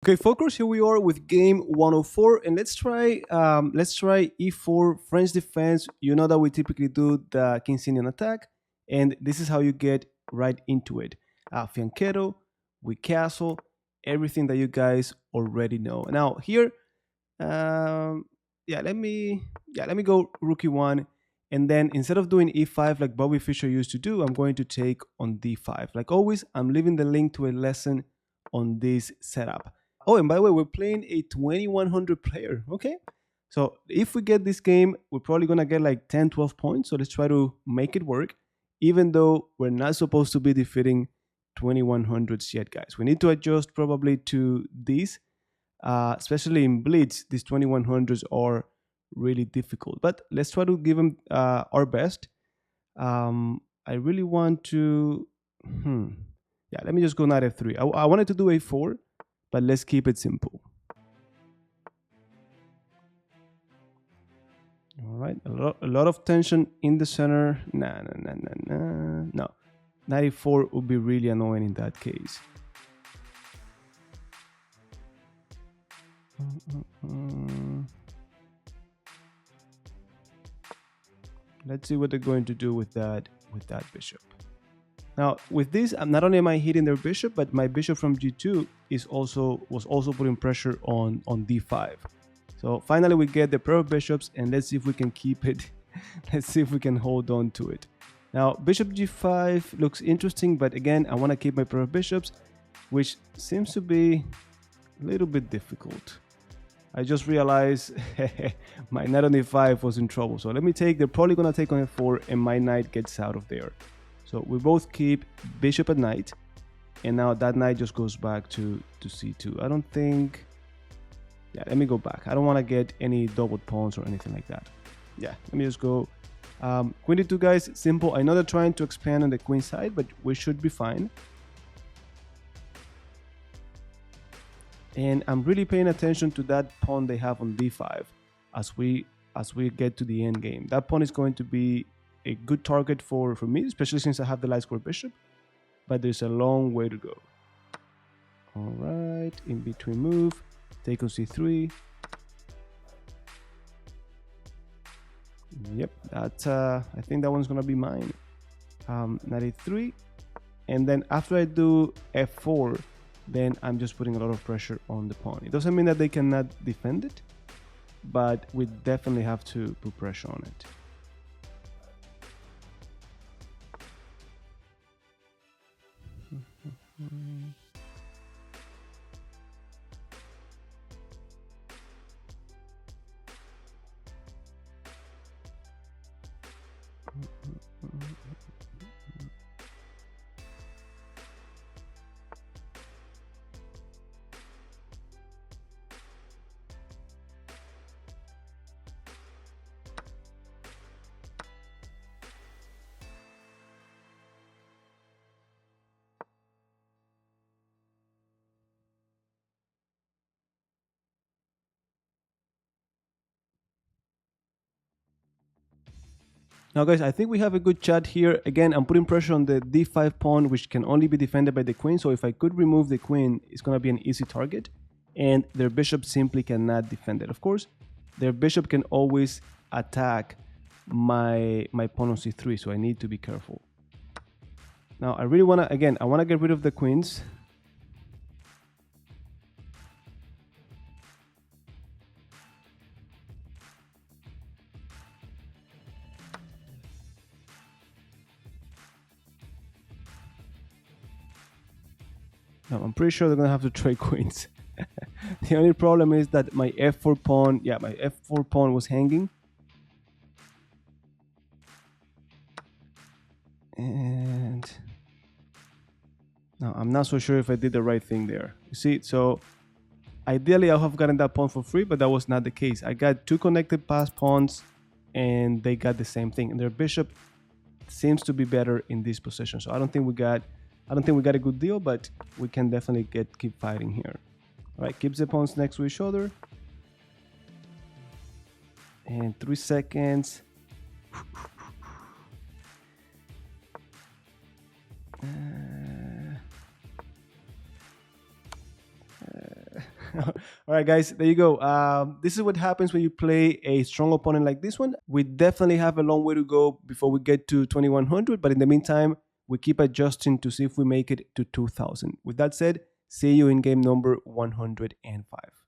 Okay, Focus, here we are with game 104, and let's try e4 French defense. You know that we typically do the King Sinian attack, and this is how you get right into it. Fianchetto, with castle, everything that you guys already know. Now here, um, let me go rookie one, and then instead of doing e5 like Bobby Fischer used to do, I'm going to take on d5. Like always, I'm leaving the link to a lesson on this setup. Oh, and by the way, we're playing a 2100 player. Okay. So if we get this game, we're probably going to get like 10, 12 points. So let's try to make it work, even though we're not supposed to be defeating 2100s yet, guys. We need to adjust probably to this, especially in Blitz. These 2100s are really difficult, but let's try to give them our best. I really want to. Yeah, let me just go knight f3. I wanted to do a4, but let's keep it simple. All right, a lot of tension in the center. No. 94 would be really annoying in that case. Let's see what they're going to do with that bishop. Now, with this, not only am I hitting their bishop, but my bishop from g2 was also putting pressure on d5. So finally, we get the pair of bishops, and let's see if we can keep it. Let's see if we can hold on to it. Now, bishop g5 looks interesting, but again, I want to keep my pair of bishops, which seems to be a little bit difficult. I just realized my knight on e5 was in trouble. So let me take, they're probably going to take on f4, and my knight gets out of there. So we both keep bishop at knight, and now that knight just goes back to c2. I don't think... Yeah, let me go back. I don't want to get any doubled pawns or anything like that. Yeah, let me just go. Queen d2, guys, simple. I know they're trying to expand on the queen side, but we should be fine. And I'm really paying attention to that pawn they have on d5 as we get to the end game. That pawn is going to be a good target for me, especially since I have the light square bishop, but there's a long way to go. All right, in between move, take on c3. Yep, that's I think that one's gonna be mine. Knight e3, and then after I do f4, then I'm just putting a lot of pressure on the pawn. It doesn't mean that they cannot defend it, but we definitely have to put pressure on it. Now, guys, I think we have a good chat here. Again, I'm putting pressure on the d5 pawn, which can only be defended by the queen. So if I could remove the queen, it's going to be an easy target. And their bishop simply cannot defend it. Of course, their bishop can always attack my pawn on c3, so I need to be careful. Now, I really want to, again, I want to get rid of the queens. Now, I'm pretty sure they're going to have to trade queens. The only problem is that my f4 pawn, my f4 pawn was hanging. And now I'm not so sure if I did the right thing there. You see, so ideally I'll have gotten that pawn for free, but that was not the case. I got two connected pass pawns, and they got the same thing. And their bishop seems to be better in this position. So I don't think we got a good deal, but we can definitely keep fighting here. All right, keeps the pawns next to each other. And 3 seconds. All right, guys, there you go. This is what happens when you play a strong opponent like this one. We definitely have a long way to go before we get to 2100, but in the meantime, we keep adjusting to see if we make it to 2000. With that said, see you in game number 105.